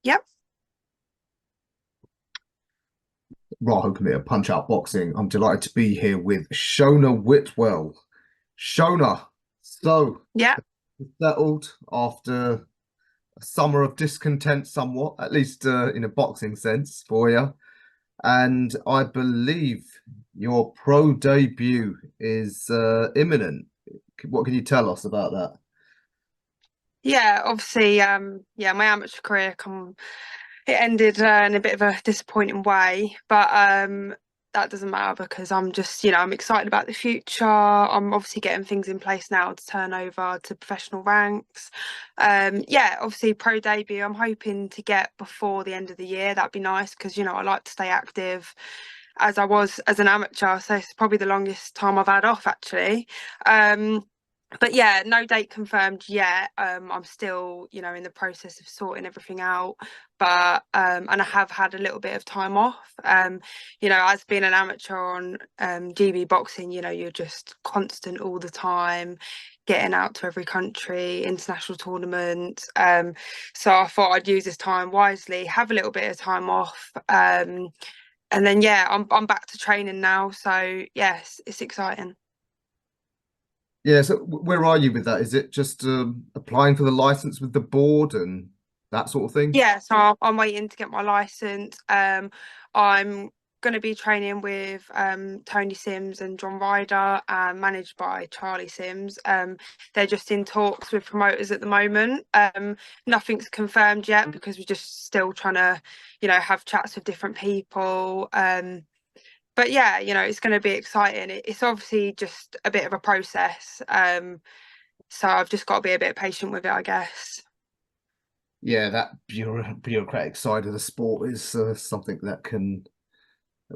Yep. Raho Committee Punch Out Boxing. I'm delighted to be here with Shona Whitwell. Shona, so Yep. settled after a summer of discontent, somewhat, at least in a boxing sense for you. And I believe your pro debut is imminent. What can you tell us about that? Yeah. Obviously, yeah, my amateur career it ended in a bit of a disappointing way, but that doesn't matter because I'm just, I'm excited about the future. I'm obviously getting things in place now to turn over to professional ranks. Yeah, obviously pro debut. I'm hoping to get before the end of the year. That'd be nice because I like to stay active as I was as an amateur. So it's probably the longest time I've had off actually. But yeah, no date confirmed yet. I'm still, in the process of sorting everything out. But and I have had a little bit of time off. As being an amateur on GB boxing, you're just constant all the time, getting out to every country, international tournaments. So I thought I'd use this time wisely, have a little bit of time off. And then yeah, I'm back to training now. So yes, it's exciting. Yeah, so where are you with that? Is it just applying for the license with the board and that sort of thing? Yeah, so I'm waiting to get my license. I'm going to be training with Tony Sims and John Ryder, managed by Charlie Sims. They're just in talks with promoters at the moment. Nothing's confirmed yet because we're just still trying to, have chats with different people. But yeah, it's going to be exciting. It's obviously just a bit of a process. So I've just got to be a bit patient with it, I guess. Yeah, that bureaucratic side of the sport is something that can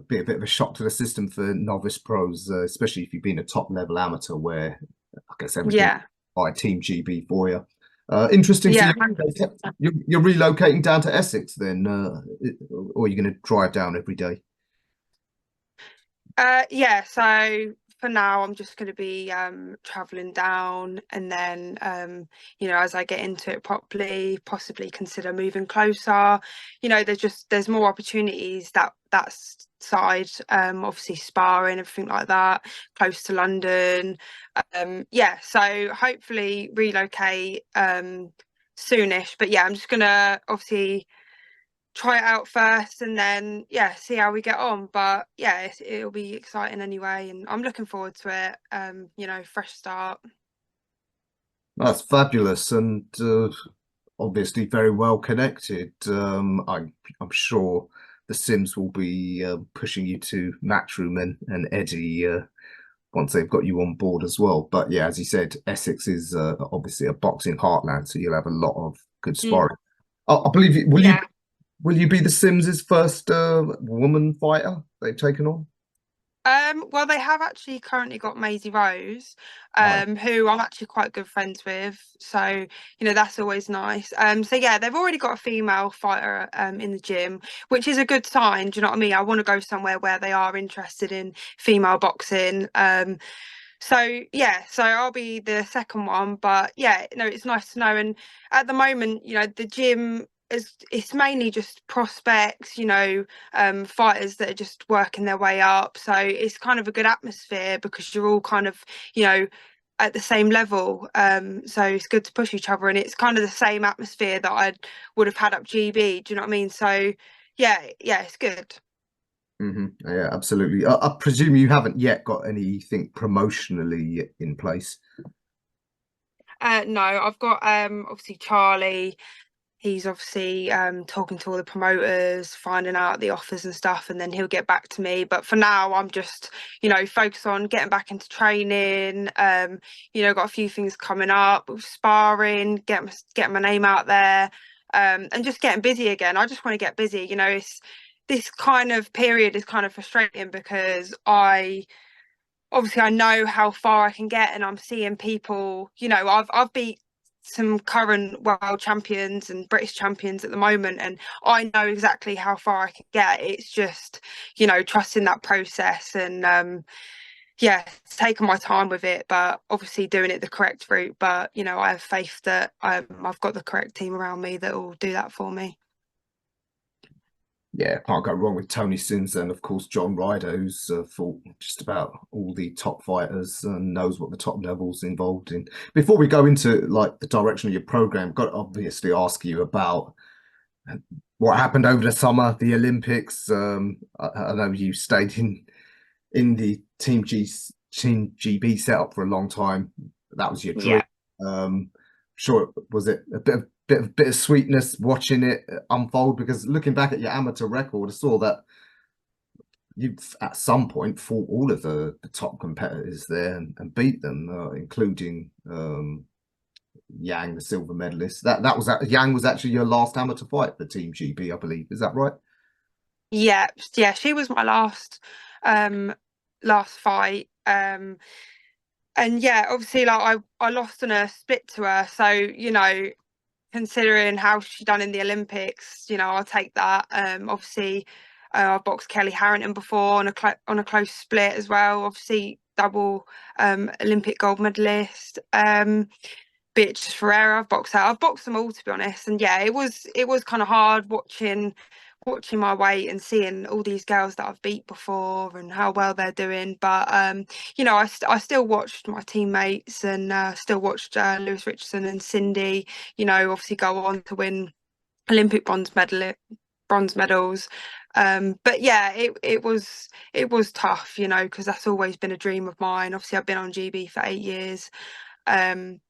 be a bit of a shock to the system for novice pros, especially if you've been a top level amateur where I guess everything Yeah, by Team GB for you. Interesting. So yeah. 100%. you're relocating down to Essex then, or are you going to drive down every day? Yeah, so for now I'm just going to be traveling down and then as I get into it properly, possibly consider moving closer. There's more opportunities side, obviously sparring, everything like that, close to London. Yeah, so hopefully relocate soonish. But yeah, I'm just gonna obviously try it out first and then yeah, see how we get on. But yeah, it'll be exciting anyway, and I'm looking forward to it. Fresh start. That's fabulous and obviously very well connected. I'm sure the Sims will be pushing you to Matchroom and Eddie once they've got you on board as well. But yeah, as you said, Essex is obviously a boxing heartland, so you'll have a lot of good Mm. sparring. I believe Yeah. will you be the Sims' first woman fighter they've taken on? Well, they have actually currently got Maisie Rose, Right. who I'm actually quite good friends with. So, that's always nice. So yeah, they've already got a female fighter in the gym, which is a good sign. Do you know what I mean? I want to go somewhere where they are interested in female boxing. So yeah, so I'll be the second one, but yeah, no, it's nice to know. And at the moment, the gym is it's mainly just prospects, fighters that are just working their way up. So it's kind of a good atmosphere because you're all kind of, at the same level. So it's good to push each other, and it's kind of the same atmosphere that I would have had up GB. Do you know what I mean? So yeah, it's good. Yeah, absolutely. I presume you haven't yet got anything promotionally in place. No, I've got obviously Charlie. He's obviously talking to all the promoters, finding out the offers and stuff, and then he'll get back to me. But for now, I'm just, focus on getting back into training. Got a few things coming up with sparring, getting my name out there, and just getting busy again. I just want to get busy. It's this kind of period is kind of frustrating because I know how far I can get, and I'm seeing people. I've beat some current world champions and British champions at the moment, and I know exactly how far I can get. It's just, trusting that process and yeah, taking my time with it, but obviously doing it the correct route. But I have faith that I've got the correct team around me that will do that for me. Yeah, can't go wrong with Tony Sims and of course John Ryder, who's fought just about all the top fighters and knows what the top levels involved in. Before we go into like the direction of your program, got to obviously ask you about what happened over the summer, the Olympics. I know you stayed in the Team GB setup for a long time. That was your dream. Yeah. Um, sure, was it a bit of sweetness watching it unfold? Because looking back at your amateur record, I saw that you've at some point fought all of the top competitors there and beat them, including Yang, the silver medalist. That was Yang was actually your last amateur fight for Team GB, I believe. Is that right? Yeah, yeah, she was my um last fight. And yeah, obviously like I lost in a split to her. So, considering how she done in the Olympics, I'll take that. Obviously I've boxed Kelly Harrington before on a close split as well. Obviously double Olympic gold medalist. Beatrice Ferreira, I've boxed her. I've boxed them all to be honest. And yeah, it was kind of hard watching my weight and seeing all these girls that I've beat before and how well they're doing. But I still watched my teammates and still watched Lewis Richardson and Cindy. Obviously go on to win Olympic bronze medals. But yeah, it was tough, because that's always been a dream of mine. Obviously, I've been on GB for 8 years. Um,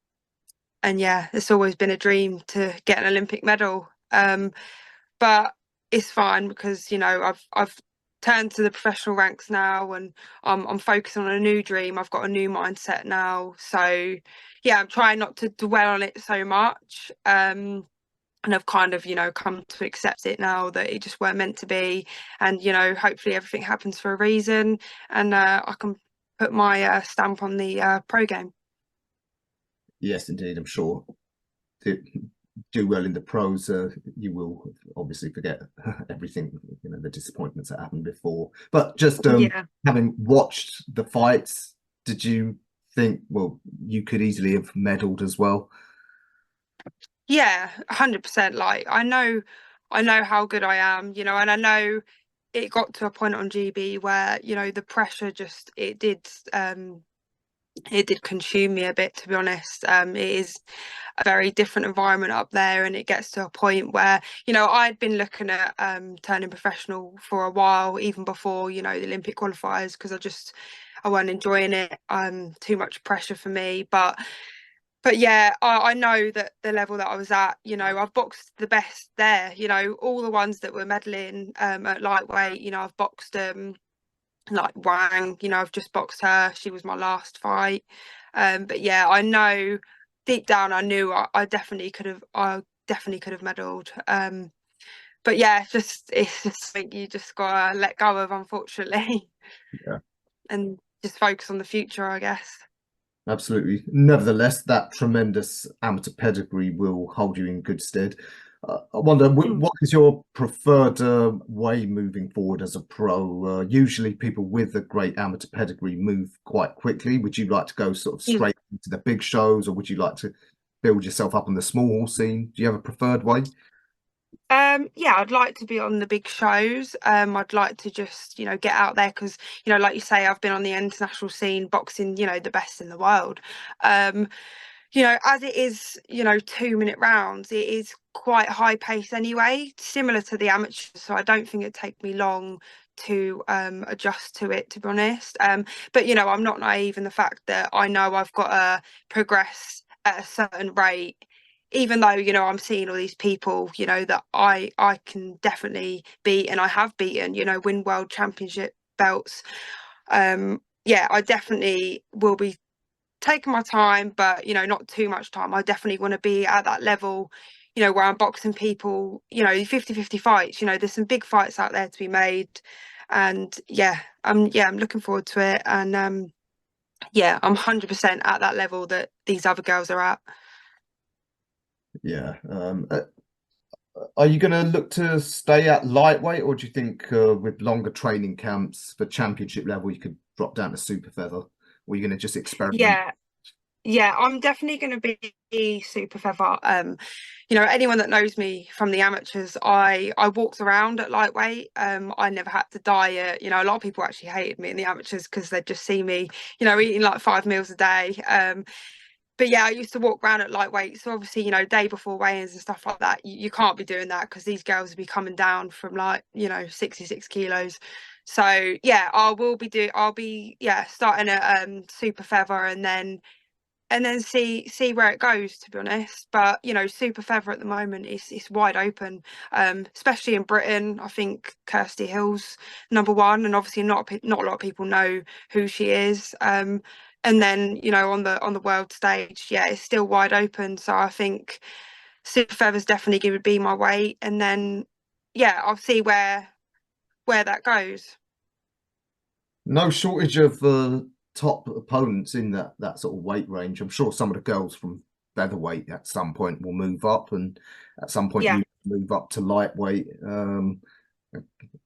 and yeah, it's always been a dream to get an Olympic medal. But it's fine because I've turned to the professional ranks now, and I'm focusing on a new dream. I've got a new mindset now, so yeah, I'm trying not to dwell on it so much. And I've kind of come to accept it now that it just weren't meant to be, and hopefully everything happens for a reason, and I can put my stamp on the pro game. Yes, indeed. I'm sure. Do well in the pros, you will obviously forget everything, the disappointments that happened before. But just Yeah. having watched the fights, did you think, well, you could easily have medaled as well? Yeah, 100%. Like I know how good I am, and I know it got to a point on GB where, the pressure just it did consume me a bit, to be honest. It is a very different environment up there, and it gets to a point where, I'd been looking at turning professional for a while, even before, the Olympic qualifiers, because I wasn't enjoying it. Too much pressure for me. But yeah, I know that the level that I was at, I've boxed the best there, all the ones that were medaling at lightweight, I've boxed like Wang, I've just boxed her. She was my last fight. But yeah, I know deep down I knew I definitely could have medalled. But yeah, it's just something you just gotta let go of, unfortunately, Yeah, and just focus on the future, I guess. absolutely. Nevertheless, that tremendous amateur pedigree will hold you in good stead. I wonder, what is your preferred way moving forward as a pro? Usually, people with a great amateur pedigree move quite quickly. Would you like to go sort of Mm. straight into the big shows, or would you like to build yourself up on the small hall scene? Do you have a preferred way? Yeah, I'd like to be on the big shows. I'd like to just, get out there because, like you say, I've been on the international scene, boxing, the best in the world. Um, as it is, 2-minute rounds, it is quite high pace anyway, similar to the amateurs. So I don't think it'd take me long to adjust to it, to be honest. But I'm not naive in the fact that I know I've got to progress at a certain rate, even though I'm seeing all these people that I can definitely beat, and I have beaten, win world championship belts. Yeah, I definitely will be taking my time, but not too much time. I definitely want to be at that level, where I'm boxing people, 50-50 fights. There's some big fights out there to be made, and I'm looking forward to it. And yeah, I'm 100% at that level that these other girls are at. Yeah. Are you going to look to stay at lightweight, or do you think with longer training camps for championship level, you could drop down to super feather? Or are you going to just experiment? Yeah, Yeah, I'm definitely going to be super feather. Anyone that knows me from the amateurs, I walked around at lightweight. I never had to diet. A lot of people actually hated me in the amateurs because they'd just see me, eating like 5 meals a day. But yeah, I used to walk around at lightweight. So obviously, day before weigh-ins and stuff like that, you can't be doing that because these girls will be coming down from like, 66 kilos. So yeah, I'll be yeah, starting at super feather and then see where it goes, to be honest. But super feather at the moment is wide open, especially in Britain. I think Kirsty Hill's number one, and obviously not a lot of people know who she is. And then on the world stage, yeah, it's still wide open. So I think super feather's definitely going to be my weight, and then yeah, I'll see where that goes. No shortage of top opponents in that sort of weight range. I'm sure some of the girls from featherweight at some point will move up, and at some point Yeah. you move up to lightweight.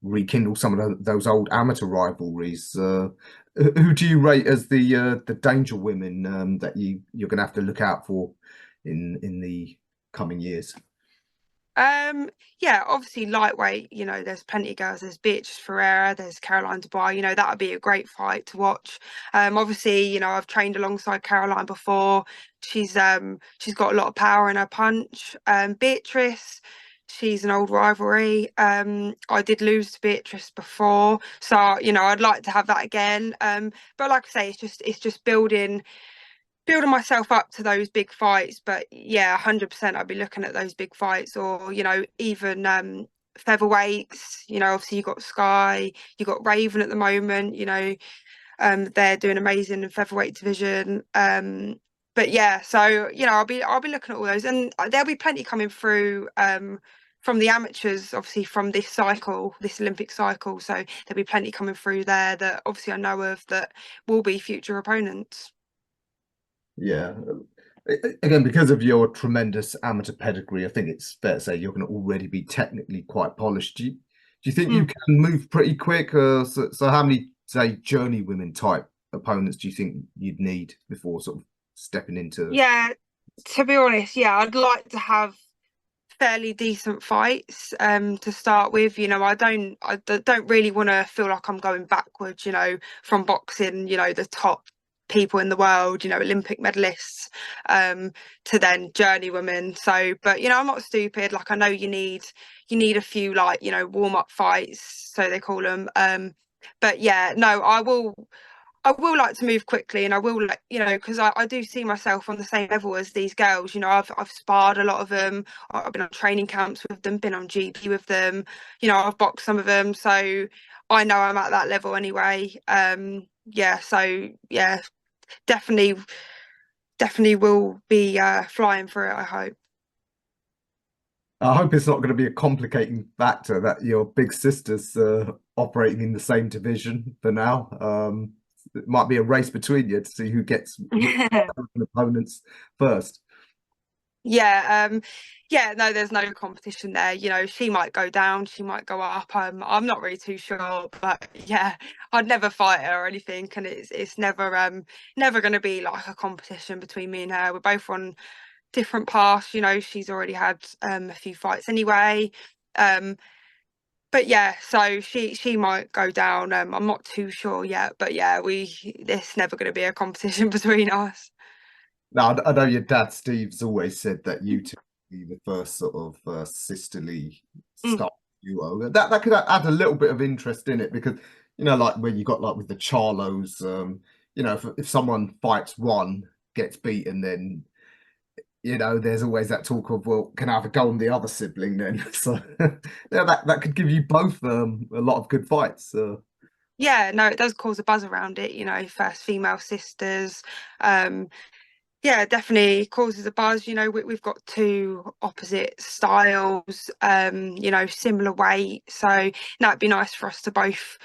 Rekindle some of those old amateur rivalries. Who do you rate as the danger women that you're going to have to look out for in the coming years? Um, yeah, obviously lightweight, there's plenty of girls. There's Beatrice Ferreira, there's Caroline Dubois, that would be a great fight to watch. Obviously, I've trained alongside Caroline before. She's got a lot of power in her punch. Beatrice, she's an old rivalry. I did lose to Beatrice before, so I'd like to have that again. But like I say, it's just building myself up to those big fights. But yeah, 100% I'd be looking at those big fights, or even featherweights. Obviously you got Sky, you got Raven at the moment. They're doing amazing in featherweight division. But yeah, so I'll be looking at all those, and there'll be plenty coming through from the amateurs, obviously from this cycle, this Olympic cycle. So there'll be plenty coming through there that obviously I know of that will be future opponents. Yeah. Again, because of your tremendous amateur pedigree, I think it's fair to say you're going to already be technically quite polished. Do you think you Mm. can move pretty quick? So how many, say, journeywomen type opponents do you think you'd need before sort of stepping into? Yeah, to be honest, yeah, I'd like to have fairly decent fights to start with. I don't really want to feel like I'm going backwards, from boxing, the top people in the world, Olympic medalists, to then journeywomen. So, but I'm not stupid. Like I know you need a few like, warm-up fights, so they call them. But yeah, no, I will like to move quickly, and I will like, because I do see myself on the same level as these girls. I've sparred a lot of them. I've been on training camps with them, been on GP with them. I've boxed some of them, so I know I'm at that level anyway. Yeah, so yeah, definitely, definitely will be flying for it, I hope. I hope it's not going to be a complicating factor that your big sister's operating in the same division for now. It might be a race between you to see who gets which opponents first. Yeah, yeah, no, there's no competition there. She might go down, she might go up. I'm not really too sure, but yeah, I'd never fight her or anything, and it's never gonna be like a competition between me and her. We're both on different paths. She's already had a few fights anyway. Um, but yeah, so she might go down. I'm not too sure yet, but yeah, it's never gonna be a competition between us. Now, I know your dad, Steve's always said that you two be the first sort of sisterly Mm, style duo. That could add a little bit of interest in it because, like where you got like with the Charlos, if someone fights one, gets beaten, then, there's always that talk of, well, can I have a go on the other sibling then? So, yeah, that could give you both a lot of good fights. yeah, no, it does cause a buzz around it, first female sisters. Um, yeah, definitely causes a buzz. We've got two opposite styles, similar weight. So no, it'd be nice for us to both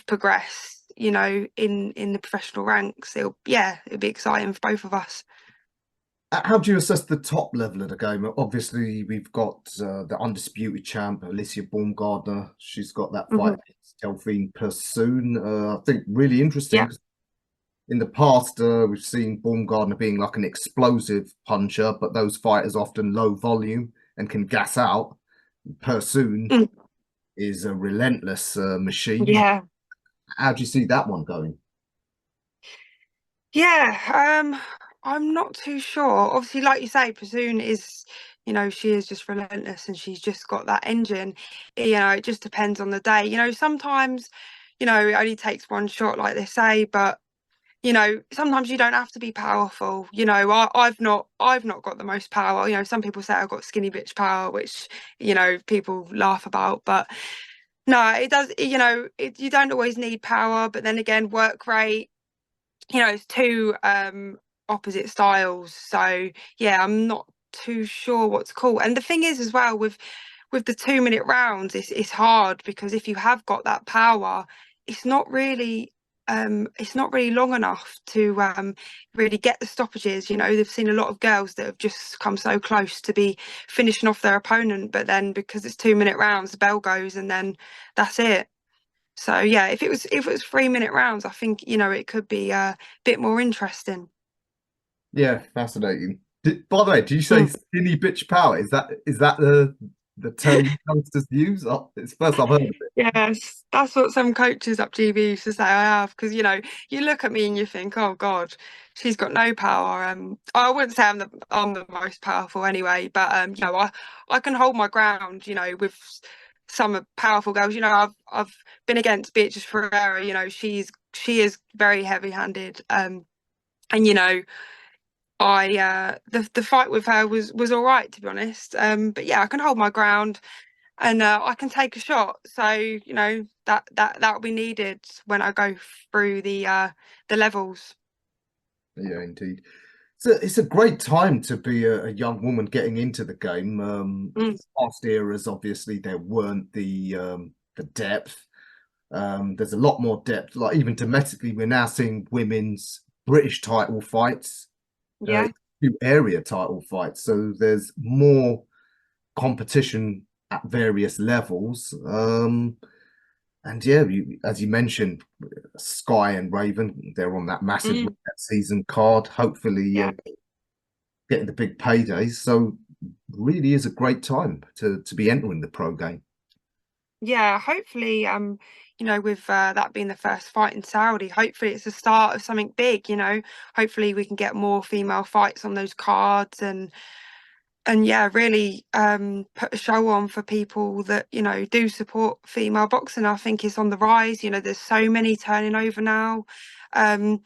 progress, in the professional ranks. It'll be exciting for both of us. How do you assess the top level of the game? Obviously, we've got the undisputed champ, Alicia Baumgardner. She's got that fight Hmm. against Delphine Persoon. I think really Yeah. interesting. in the past, we've seen Baumgardner being like an explosive puncher, but those fighters often low volume and can gas out. Pursoon Mm, is a relentless machine. yeah. How do you see that one going? Yeah, I'm not too sure. Obviously, like you say, Prasoon is, she is just relentless and she's just got that engine. It just depends on the day. Sometimes, it only takes one shot, like they say, but sometimes you don't have to be powerful. I've not got the most power. Some people say I've got skinny bitch power, which, people laugh about, but no, it does, you don't always need power, but then again, work rate, it's two opposite styles. So yeah, I'm not too sure what's cool. And the thing is as well with the 2 minute rounds, it's hard because if you have got that power, it's not really long enough to really get the stoppages. They've seen a lot of girls that have just come so close to be finishing off their opponent, but then because it's 2 minute rounds, the bell goes and then that's it. So yeah, if it was 3 minute rounds, I think it could be a bit more interesting. Yeah, fascinating. By the way, do you say Mm. skinny bitch power? Is that the term youngsters use? Oh, it's the first I've heard of it. Yes, that's what some coaches up GB used to say I have because you look at me and you think, oh God, she's got no power. I wouldn't say I'm the most powerful anyway, but I can hold my ground. With some powerful girls. I've been against Beatrice Ferreira. She is very heavy-handed. And the fight with her was all right, to be honest. But yeah, I can hold my ground and I can take a shot. So that'll be needed when I go through the levels. Yeah, indeed. It's a great time to be a young woman getting into the game. Mm, Past eras, obviously, there weren't the depth. There's a lot more depth. Like even domestically, we're now seeing women's British title fights, yeah, two area title fights. So there's more competition at various levels. And yeah, as you mentioned, Sky and Raven, they're on that massive mm, season card. Hopefully, yeah, getting the big paydays. So really is a great time to be entering the pro game. yeah. Hopefully, with that being the first fight in Saudi, hopefully it's the start of something big. Hopefully we can get more female fights on those cards and yeah, really put a show on for people that do support female boxing. I think it's on the rise. There's so many turning over now. um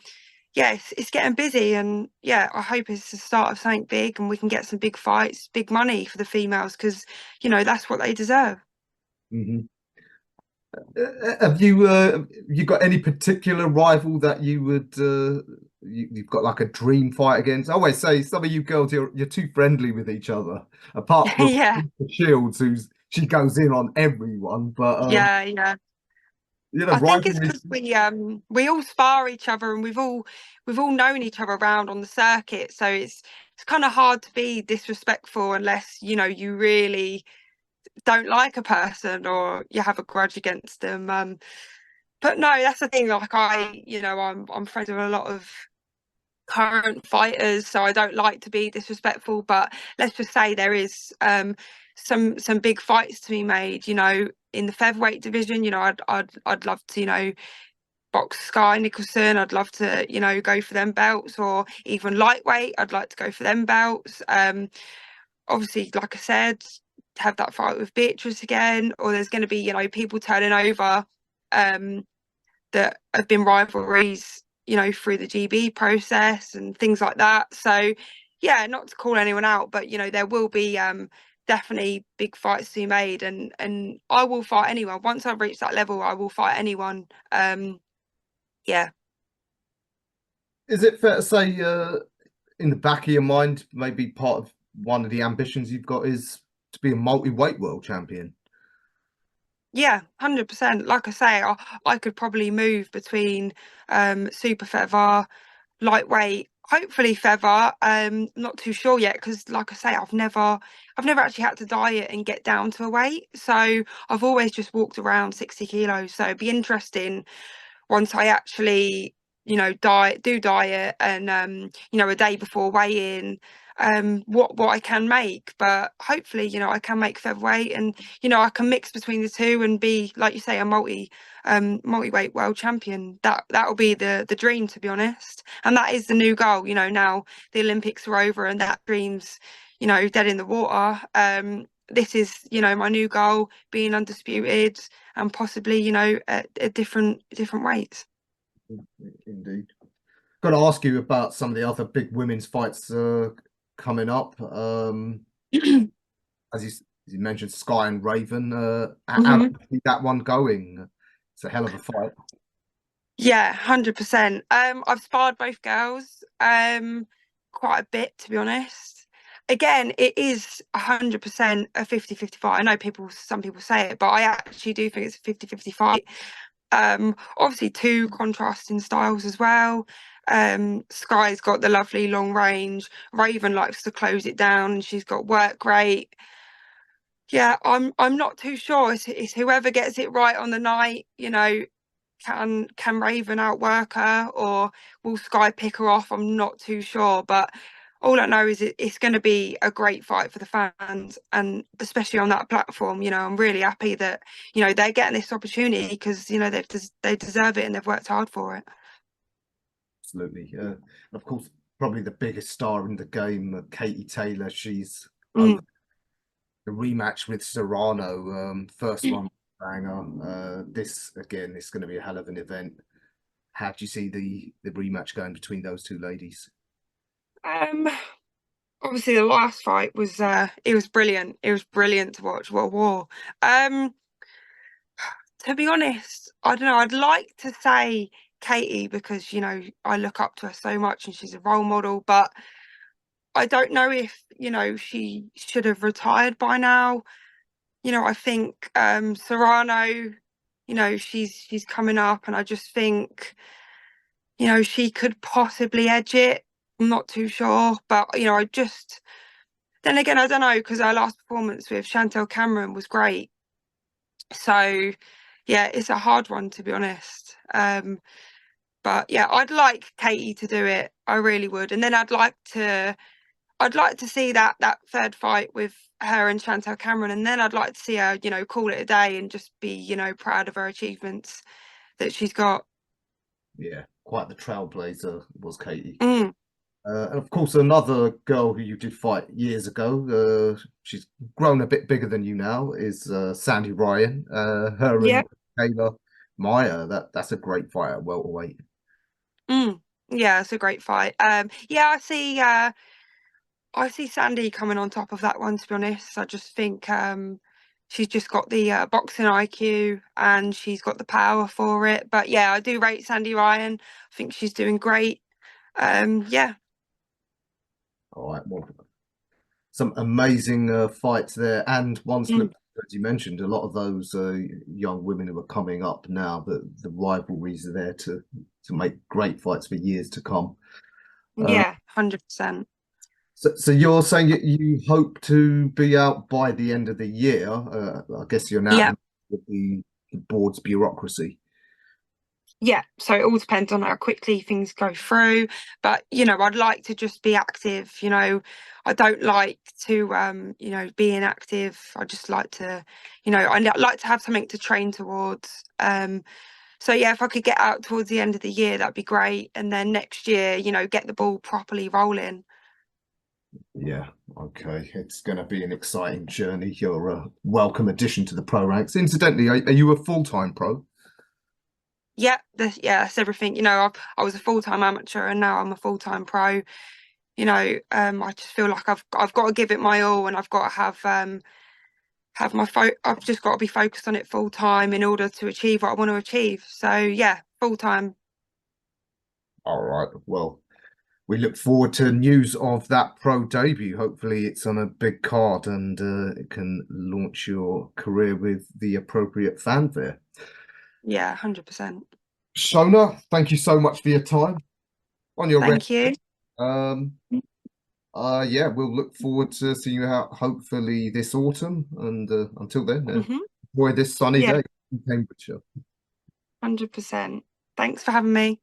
yeah, it's getting busy, and yeah, I hope it's the start of something big and we can get some big fights, big money for the females, because that's what they deserve. Mhm. Have you got any particular rival that you would you've got like a dream fight against? I always say some of you girls you're too friendly with each other. Apart from Yeah, Shields, who's she goes in on everyone, but yeah. I think it's rivalry. because we all spar each other and we've all known each other around on the circuit, so it's kind of hard to be disrespectful unless you really don't like a person or you have a grudge against them. But no, that's the thing. Like I'm friends with a lot of current fighters, so I don't like to be disrespectful. But let's just say there is some big fights to be made. In the featherweight division. I'd love to box Sky Nicholson. I'd love to go for them belts, or even lightweight. I'd like to go for them belts. Obviously, like I said, have that fight with Beatrice again, or there's going to be people turning over that have been rivalries through the GB process and things like that. So yeah, not to call anyone out, but there will be definitely big fights to be made, and I will fight anyone once I've reached that level. I will fight anyone. Yeah. Is it fair to say in the back of your mind, maybe part of one of the ambitions you've got is to be a multi-weight world champion? Yeah, 100%. Like I say, I could probably move between super feather, lightweight, hopefully feather. Not too sure yet because, like I say, I've never actually had to diet and get down to a weight. So I've always just walked around 60 kilos. So it'd be interesting once I actually diet and a day before weigh-in, what I can make. But hopefully, I can make featherweight, and I can mix between the two and be, like you say, a multi-weight world champion. That'll be the dream, to be honest. And that is the new goal. Now the Olympics are over and that dream's dead in the water. This is my new goal, being undisputed and possibly at different weights. Indeed. Got to ask you about some of the other big women's fights coming up. As you mentioned, Sky and Raven. How do Mhm. you see that one going? It's a hell of a fight. Yeah, 100%. I've sparred both girls quite a bit, to be honest. Again, it is 100% a 50-50 fight. I know some people say it, but I actually do think it's a 50-50 fight. Obviously two contrasting styles as well. Sky's got the lovely long range. Raven likes to close it down, and she's got work rate. Yeah, I'm not too sure. It's whoever gets it right on the night, can Raven outwork her, or will Sky pick her off? I'm not too sure, but all I know is it's going to be a great fight for the fans, and especially on that platform. I'm really happy that they're getting this opportunity, because they deserve it and they've worked hard for it. Absolutely. Of course, probably the biggest star in the game, Katie Taylor. She's over Mm. the rematch with Serrano. First one banger. This again is going to be a hell of an event. How do you see the rematch going between those two ladies? Um, Obviously the last fight was it was brilliant. It was brilliant to watch. What a war. Um, to be honest, I don't know. I'd like to say Katie, because I look up to her so much and she's a role model, but I don't know if she should have retired by now. I think Serrano, she's coming up, and I just think she could possibly edge it. I'm not too sure, but I just then again, I don't know, because our last performance with Chantel Cameron was great. So yeah, it's a hard one, to be honest. But yeah, I'd like Katie to do it. I really would. And then I'd like to see that third fight with her and Chantel Cameron, and then I'd like to see her, call it a day and just be, proud of her achievements that she's got. Yeah, quite the trailblazer was Katie. Mm, And of course, another girl who you did fight years ago, she's grown a bit bigger than you now, is Sandy Ryan. Her yeah. and Kayla Meyer, that's a great fight at welterweight. Mm, yeah, it's a great fight. Yeah, I see Sandy coming on top of that one, to be honest. I just think she's just got the boxing IQ, and she's got the power for it. But yeah, I do rate Sandy Ryan. I think she's doing great. Yeah. All right, well, some amazing fights there, and one Mm, slip, as you mentioned, a lot of those young women who are coming up now. The rivalries are there to make great fights for years to come. Uh, yeah, 100%. so you're saying you hope to be out by the end of the year. I guess you're now Yeah. in with the board's bureaucracy. Yeah, so it all depends on how quickly things go through. But, I'd like to just be active. I don't like to, be inactive. I just like to, I like to have something to train towards. So yeah, if I could get out towards the end of the year, that'd be great. And then next year, get the ball properly rolling. Yeah, okay. It's going to be an exciting journey. You're a welcome addition to the pro ranks. Incidentally, are you a full-time pro? Yeah, that's everything. I was a full-time amateur, and now I'm a full-time pro. I just feel like I've got to give it my all, and I've got to I've just got to be focused on it full time in order to achieve what I want to achieve. So yeah, full time. All right. Well, we look forward to news of that pro debut. Hopefully, it's on a big card and it can launch your career with the appropriate fanfare. Yeah, 100%. Shona, thank you so much for your time on your rest. Thank you. Um, yeah, we'll look forward to seeing you out hopefully this autumn. And until then, enjoy this sunny Yeah, day in Cambridgeshire. 100%. Thanks for having me.